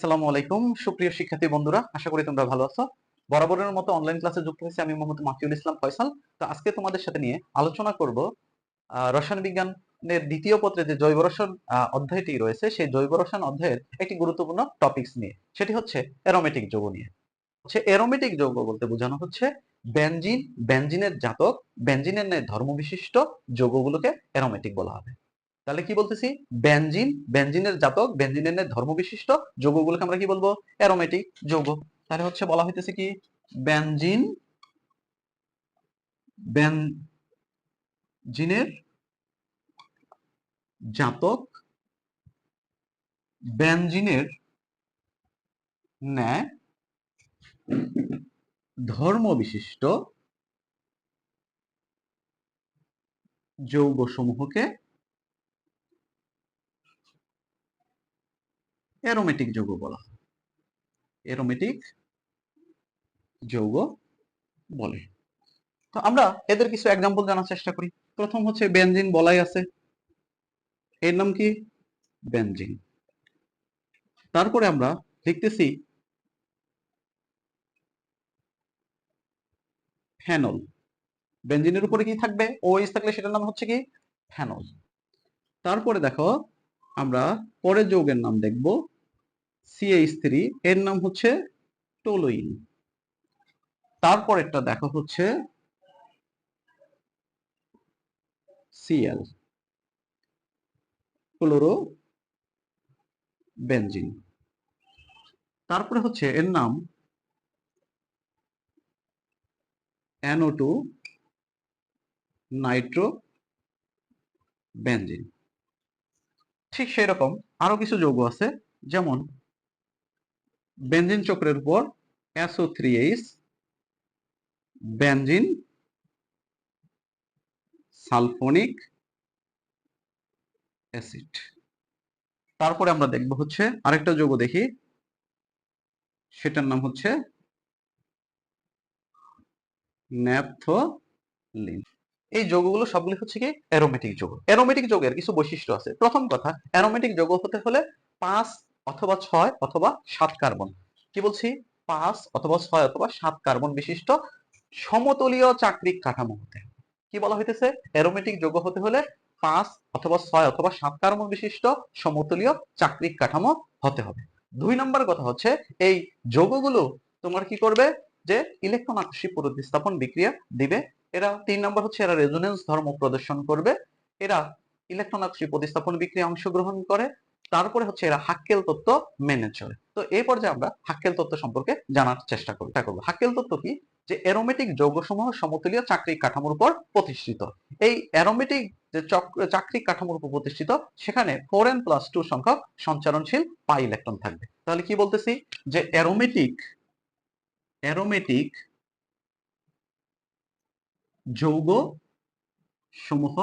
আসসালামু আলাইকুম সুপ্রিয় শিক্ষার্থী বন্ধুরা, আশা করি তোমরা ভালো আছো। বরাবরের মতো অনলাইন ক্লাসে যুক্ত হয়েছি আমি মোহাম্মদ মাকিউল ইসলাম ফয়সাল। তো আজকে তোমাদের সাথে নিয়ে আলোচনা করব রসায়ন বিজ্ঞানের দ্বিতীয় পত্রে যে জৈব রসায়ন অধ্যায়টি রয়েছে, সেই জৈব রসায়ন অধ্যায়ের একটি গুরুত্বপূর্ণ টপিকস নিয়ে, সেটি হচ্ছে অ্যারোমেটিক যৌগ নিয়ে। অ্যারোমেটিক যৌগ বলতে বোঝানো হচ্ছে বেনজিন, বেনজিনের জাতক, বেনজিনের ন্যায় ধর্মবিশিষ্ট যৌগগুলোকে অ্যারোমেটিক বলা হবে। তাহলে কি বলতেছি, বেনজিন, বেনজিনের জাতক, বেনজিনের ন্যায় ধর্মবিশিষ্ট যৌগগুলোকে আমরা কি বলবো? অ্যারোমেটিক যৌগ। তাহলে হচ্ছে বলা হইতেছে কি, বেনজিন, বেনজিনের জাতক, বেনজিনের ন্যায় ধর্মবিশিষ্ট যৌগসমূহকে অ্যারোমেটিক যৌগ বলা হয়। অ্যারোমেটিক যৌগ বলে। তো আমরা এদের কিছু এক্সাম্পল জানার চেষ্টা করি। প্রথম হচ্ছে বেনজিন বলাই আছে, এর নাম কি? বেনজিন। তারপরে আমরা লিখতেছি ফেনল। বেনজিনের উপরে কি থাকবে? ওএইচ থাকলে সেটার নাম হচ্ছে কি? ফেনল। তারপরে দেখো, আমরা পরের যৌগের নাম দেখব CH3, এর নাম হচ্ছে টোলুইন। তারপরেরটা দেখো হচ্ছে Cl, ক্লোরো বেনজিন। তারপরে হচ্ছে এর নাম NO2 নাইট্রো বেনজিন। ঠিক সেই রকম আরো কিছু যৌগ আছে, যেমন বেনজিন চক্রের উপর SO3H, বেনজিন সালফোনিক অ্যাসিড। তারপরে আমরা দেখব হচ্ছে আরেকটা যৌগ দেখি, সেটার নাম হচ্ছে ন্যাপথলিন। এই যৌগগুলো সবগুলো হচ্ছে কি? অ্যারোমেটিক যৌগ। অ্যারোমেটিক যৌগের কিছু বৈশিষ্ট্য আছে। প্রথম কথা, অ্যারোমেটিক যৌগ হতে হলে 5 অথবা 6 অথবা 7 কার্বন, কি বলছি, 5 অথবা 6 অথবা 7 কার্বন বিশিষ্ট সমতলীয় চাক্রিক কাঠামো হতে হবে। কি বলা হইতেছে? অ্যারোমেটিক যৌগ হতে হলে 5 অথবা 6 অথবা 7 কার্বন বিশিষ্ট সমতলীয় চাক্রিক কাঠামো হতে হবে। 2 নম্বর কথা হচ্ছে, এই যৌগগুলো তোমার কি করবে? যে ইলেকট্রন আকর্ষী প্রতিস্থাপন বিক্রিয়া দিবে। এরা 3 নম্বর হচ্ছে, এরা রেজোনেন্স ধর্ম প্রদর্শন করবে। এরা ইলেকট্রন আকর্ষী প্রতিস্থাপন বিক্রিয়া অংশগ্রহণ করে। তারপরে হচ্ছে এরা হাক্কেল তত্ত্ব মেনে চলে। তো এই পর্যায়ে আমরা হাক্কেল তত্ত্ব সম্পর্কে জানার চেষ্টা করব। হাক্কেল তত্ত্ব কি? যে অ্যারোমেটিক যৌগসমূহ সমতলীয় চাক্রিক কাঠামোর উপর প্রতিষ্ঠিত। এই অ্যারোমেটিক যে চাক্রিক কাঠামোর উপর প্রতিষ্ঠিত, সেখানে 4n+2 সংখ্যক সঞ্চারণশীল পাই ইলেকট্রন থাকবে। তাহলে কি বলতেছি, যে অ্যারোমেটিক যৌগ সমূহ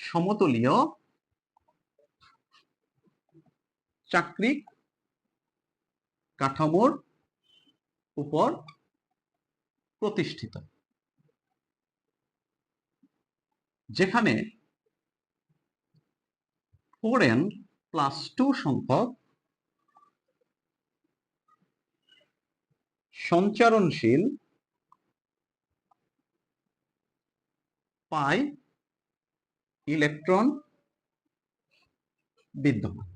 সমতলীয় চাক্রিক কাঠামোর উপর প্রতিষ্ঠিত, যেখানে 4n+2 সংখ্যক সঞ্চারণশীল পাই ইলেকট্রন বিদ্যমান।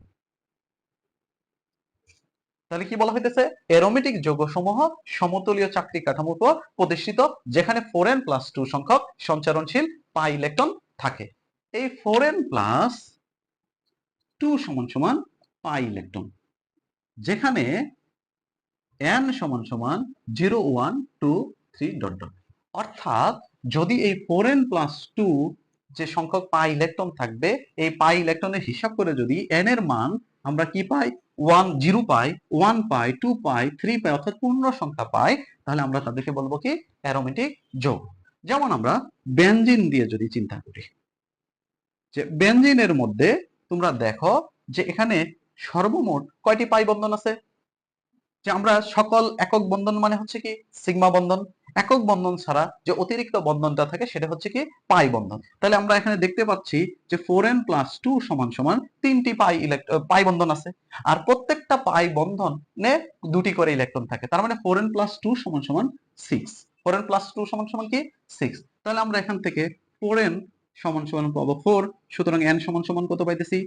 তাহলে কি বলা হইতেছে? অ্যারোমেটিক যৌগসমূহ সমতলীয় চাক্রিক কাঠামোর উপর প্রতিষ্ঠিত, যেখানে 4n+2 সংখ্যক সঞ্চারণশীল পাই ইলেকট্রন থাকে। এই 4n+2 সমান সমান পাই ইলেকট্রন, যেখানে n সমান সমান 0 1 2 3 ডট ডট। অর্থাৎ যদি এই 4n+2 যে সংখ্যক পাই ইলেকট্রন থাকবে, এই পাই ইলেকট্রনের হিসাব করে যদি n এর মান আমরা কি পাই, 1 0 পাই, 1 পাই, 2 পাই, 3 পাই, অর্থাৎ পূর্ণ সংখ্যা পাই, তাহলে আমরা তাদেরকে বলবো কি? অ্যারোমেটিক যৌগ। যেমন আমরা বেনজিন দিয়ে যদি চিন্তা করি, যে বেনজিনের মধ্যে তোমরা দেখো যে এখানে সর্বমোট কয়টি পাই বন্ধন আছে? যে আমরা সকল একক বন্ধন মানে হচ্ছে কি? সিগমা বন্ধন। একক বন্ধন ছাড়া যে অতিরিক্ত বন্ধনটা থাকে সেটা হচ্ছে কি পাই বন্ধন। তাহলে আমরা এখানে দেখতে পাচ্ছি যে 4n+2 সমান সমান 3টি পাই বন্ধন আছে, আর প্রত্যেকটা পাই বন্ধনে দুটি করে ইলেকট্রন থাকে, তার মানে 4n+2 সমান সমান 6। 4n+2 সমান সমান কি 6। তাহলে আমরা এখান থেকে 4n সমান সমান পাবো 4, সুতরাং n সমান সমান কত পাইতেছি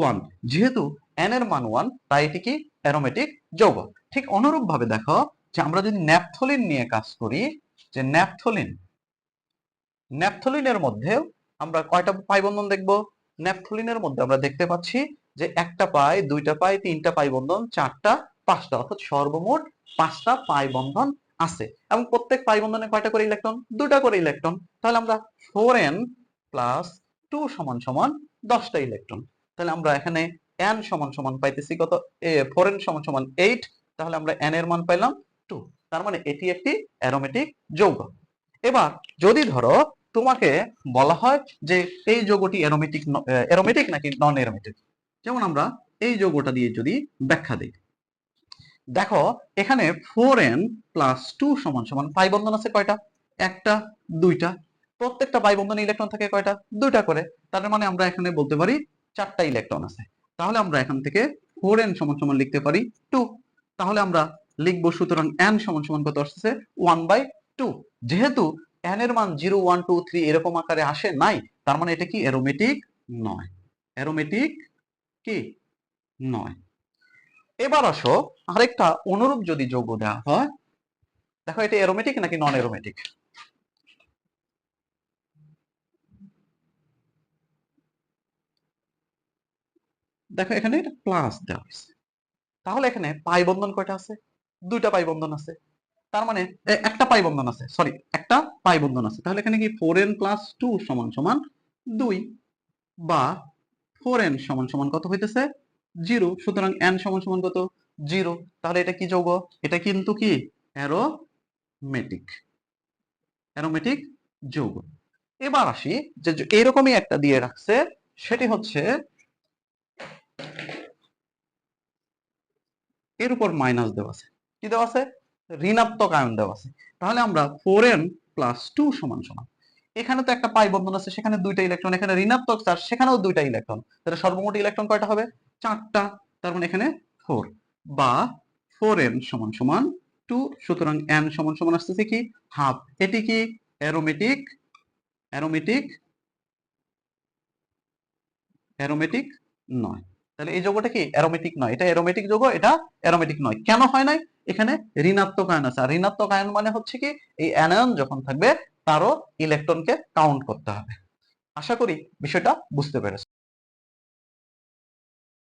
1। যেহেতু n এর মান 1 তাই এটি কি অ্যারোমেটিক যৌগ। ঠিক অনুরূপ ভাবে দেখো যে আমরা যদি ন্যাপথলিন নিয়ে কাজ করি, যে ন্যাপথলিনের মধ্যে আমরা কয়টা পাই বন্ধন দেখব? ন্যাপথলিনের মধ্যে আমরা দেখতে পাচ্ছি যে একটা পাই, দুইটা পাই, তিনটা পাই বন্ধন, চারটা, পাঁচটা, অর্থাৎ সর্বমোট 5টা পাই বন্ধন আছে এবং প্রত্যেক পাই বন্ধনে কয়টা করে ইলেকট্রন? দুটা করে ইলেকট্রন। তাহলে আমরা 4n+2 সমান সমান 10টা ইলেকট্রন। তাহলে আমরা এখানে n সমান সমান পাইতেছি কত? 4n সমান সমান 8। তাহলে আমরা n এর মান পাইলাম 2। তার মানে এটি একটি অ্যারোমেটিক যৌগ। এবার যদি ধরো তোমাকে বলা হয় যে এই যৌগটি অ্যারোমেটিক নাকি নন অ্যারোমেটিক, যেমন আমরা এই যৌগটা দিয়ে যদি ব্যাখ্যা দিই, দেখো এখানে 4n+2 সমান সমান পাই বন্ধন আছে কয়টা? একটা, দুইটা। প্রত্যেকটা পাই বন্ধনে ইলেকট্রন থাকে কয়টা? দুইটা করে। তার মানে আমরা এখানে বলতে পারি 4টা ইলেকট্রন আছে। তাহলে আমরা এখান থেকে 4n সমান সমান লিখতে পারি 2। তাহলে আমরা লিখবো, সুতরাং n সমান সমান কত আসছে? 1/2। যেহেতু n এর মান 0 1 2 3 এরকম আকারে আসে নাই, তার মানে এটা কি অ্যারোমেটিক নয়। অ্যারোমেটিক কি নয়। এবার আসো আরেকটা অনুরূপ যদি যৌগ দেওয়া হয়, দেখো এটা অ্যারোমেটিক নাকি নন অ্যারোমেটিক। দেখো এখানে এটা প্লাস দেওয়া হয়েছে, তাহলে এখানে পাই বন্ধন কয়টা আছে? দুইটা পাই বন্ধন আছে। তার মানে একটা পাই বন্ধন আছে, সরি একটা পাই বন্ধন আছে। তাহলে এখানে কি 4n+2 সমান সমান 2 বা 4n সমান সমান কত হইতেছে? 0। সুতরাং n সমান সমান কত? 0। তাহলে এটা কি যৌগ? এটা কিন্তু কি অ্যারোমেটিক, অ্যারোমেটিক যৌগ। এবার আসি যে এরকমই একটা দিয়ে রাখছে, সেটি হচ্ছে এর উপর মাইনাস দেওয়া আছে। কি দেওয়া আছে? ঋণাত্মক আয়ন দেওয়া আছে। তাহলে আমরা 4n+2 সমান সমান, এখানে তো একটা পাই বন্ধন আছে, সেখানে দুইটা ইলেকট্রন, এখানে ঋণাত্মক চার্জ, সেখানেও দুইটা ইলেকট্রন, তাহলে সর্বমোট ইলেকট্রন কয়টা হবে? 4টা। তার মানে এখানে 4 বা 4n সমান সমান 2। সুতরাং n সমান সমান আসতেছে কি হাফ। এটি কি অ্যারোমেটিক? অ্যারোমেটিক অ্যারোমেটিক নয়। তাহলে এই যৌগটা কি অ্যারোমেটিক নয়, এটা অ্যারোমেটিক যৌগ, এটা অ্যারোমেটিক নয়। কেন হয় নাই? এখানে ঋণাত্মক আয়ন আছে, আর ঋণাত্মক আয়ন মানে হচ্ছে কি এই অ্যানায়ন যখন থাকবে তারও ইলেকট্রনকে কাউন্ট করতে হবে। আশা করি বিষয়টা বুঝতে পেরেছো।